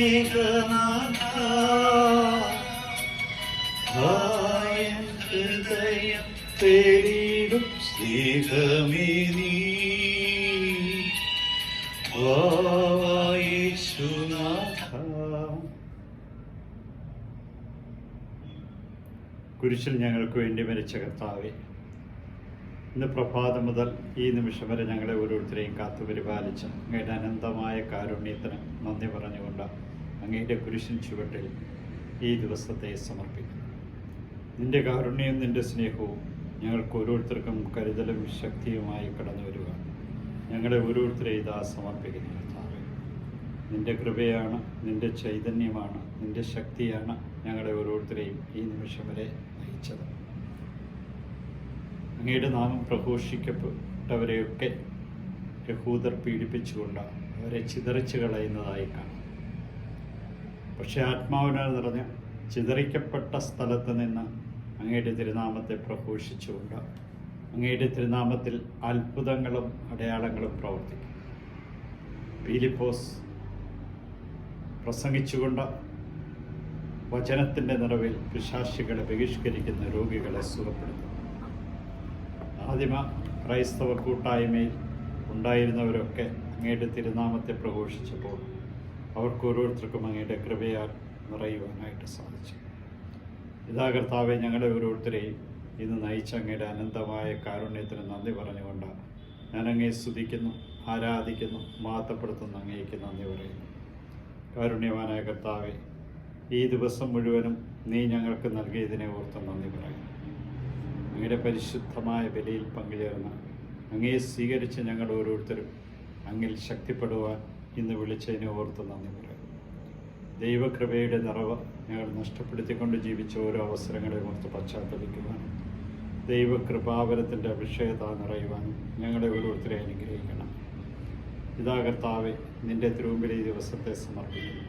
സ്നേഹനാഥ ഹൃദയം തേടിടും സ്നേഹമേ നീ യേശുനാഥ. കുരിശിൽ ഞങ്ങൾക്ക് വേണ്ടി മരിച്ച കർത്താവേ, ഇന്ന് പ്രഭാതം മുതൽ ഈ നിമിഷം വരെ ഞങ്ങളെ ഓരോരുത്തരെയും കാത്തുപരിപാലിച്ച് അങ്ങയുടെ അനന്തമായ കാരുണ്യത്തിന് നന്ദി പറഞ്ഞുകൊണ്ട് അങ്ങയുടെ കുരിശിൻ ചുവട്ടിൽ ഈ ദിവസത്തെ സമർപ്പിക്കുന്നു. നിന്റെ കാരുണ്യവും നിന്റെ സ്നേഹവും ഞങ്ങൾക്ക് ഓരോരുത്തർക്കും കരുതലും ശക്തിയുമായി കടന്നു വരിക. ഞങ്ങളെ ഓരോരുത്തരെ ഇതാ സമർപ്പിക്കുന്നു കർത്താവേ. നിന്റെ കൃപയാണ്, നിന്റെ ചൈതന്യമാണ്, നിന്റെ ശക്തിയാണ് ഞങ്ങളെ ഓരോരുത്തരെയും ഈ നിമിഷം വരെ നയിച്ചത്. അങ്ങയുടെ നാമം പ്രഘോഷിക്കപ്പെട്ടവരെയൊക്കെ യഹൂദർ പീഡിപ്പിച്ചുകൊണ്ട് അവരെ ചിതറിച്ചു കളയുന്നതായി കാണാം. പക്ഷെ ആത്മാവിനാൽ നിറഞ്ഞ ചിതറിക്കപ്പെട്ട സ്ഥലത്ത് നിന്ന് അങ്ങയുടെ തിരുനാമത്തെ പ്രഘോഷിച്ചുകൊണ്ട് അങ്ങയുടെ തിരുനാമത്തിൽ അത്ഭുതങ്ങളും അടയാളങ്ങളും പ്രവർത്തിക്കും. ഫിലിപ്പോസ് പ്രസംഗിച്ചുകൊണ്ട് വചനത്തിൻ്റെ നിറവിൽ പിശാചുക്കളെ ബഹിഷ്കരിക്കുന്ന രോഗികളെ സുഖപ്പെടുത്തും. ആദിമ ക്രൈസ്തവ കൂട്ടായ്മയിൽ ഉണ്ടായിരുന്നവരൊക്കെ അങ്ങയുടെ തിരുനാമത്തെ പ്രഘോഷിച്ചപ്പോൾ അവർക്ക് ഓരോരുത്തർക്കും അങ്ങയുടെ കൃപയാൽ നിറയുവാനായിട്ട് സാധിച്ചു. ഇതാ കർത്താവെ, ഞങ്ങളെ ഓരോരുത്തരെയും ഇന്ന് നയിച്ച അങ്ങയുടെ അനന്തമായ കാരുണ്യത്തിന് നന്ദി പറഞ്ഞുകൊണ്ട് ഞാൻ അങ്ങയെ സ്തുതിക്കുന്നു, ആരാധിക്കുന്നു, മഹത്വപ്പെടുത്തുന്നു. അങ്ങേക്ക് നന്ദി പറയുന്നു. കാരുണ്യവാനായ കർത്താവെ, ഈ ദിവസം മുഴുവനും നീ ഞങ്ങൾക്ക് നൽകിയതിനെ ഓർത്ത് നന്ദി പറയുന്നു. അങ്ങയുടെ പരിശുദ്ധമായ ബലിയിൽ പങ്കുചേർന്ന് അങ്ങയെ സ്വീകരിച്ച് ഞങ്ങൾ ഓരോരുത്തരും അങ്ങിൽ ശക്തിപ്പെടുവാൻ ഇന്ന് വിളിച്ചതിനെ ഓർത്ത് നന്ദി പറയുന്നു. ദൈവകൃപയുടെ നിറവ് ഞങ്ങൾ നഷ്ടപ്പെടുത്തിക്കൊണ്ട് ജീവിച്ച ഓരോ അവസരങ്ങളെ ഓർത്ത് പശ്ചാത്തപിക്കുവാനും ദൈവകൃപാവരത്തിൻ്റെ അഭിഷേകത നിറയുവാനും ഞങ്ങളെ ഓരോരുത്തരെ അനുഗ്രഹിക്കണം. ഇതാ കർത്താവെ, നിന്റെ തിരുമുമ്പിൽ ഈ ദിവസത്തെ സമർപ്പിക്കുന്നു.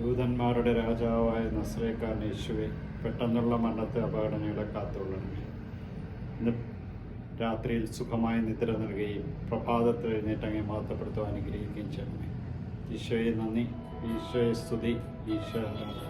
യൂതന്മാരുടെ രാജാവായ നസ്രേക്കാരൻ യേശുവെ, പെട്ടെന്നുള്ള മരണത്തെ അപകടങ്ങളെ കാത്തുകൊള്ളണമേ. ഇന്ന് രാത്രിയിൽ സുഖമായി നിദ്ര നൽകുകയും പ്രഭാതത്തിൽ എഴുന്നേറ്റങ്ങെ മഹത്വപ്പെടുത്തുവാൻ അനുഗ്രഹിക്കുകയും ചെയ്യണമേ. ഈശോയെ നന്ദി, ഈശോയെ സ്തുതി, ഈശോ ആരാധന.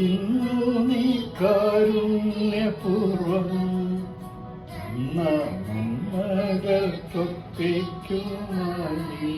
ഇന്നു നീ കാരുണ്യപൂർവം നന്മകൾക്കൊപ്പിക്കുമായി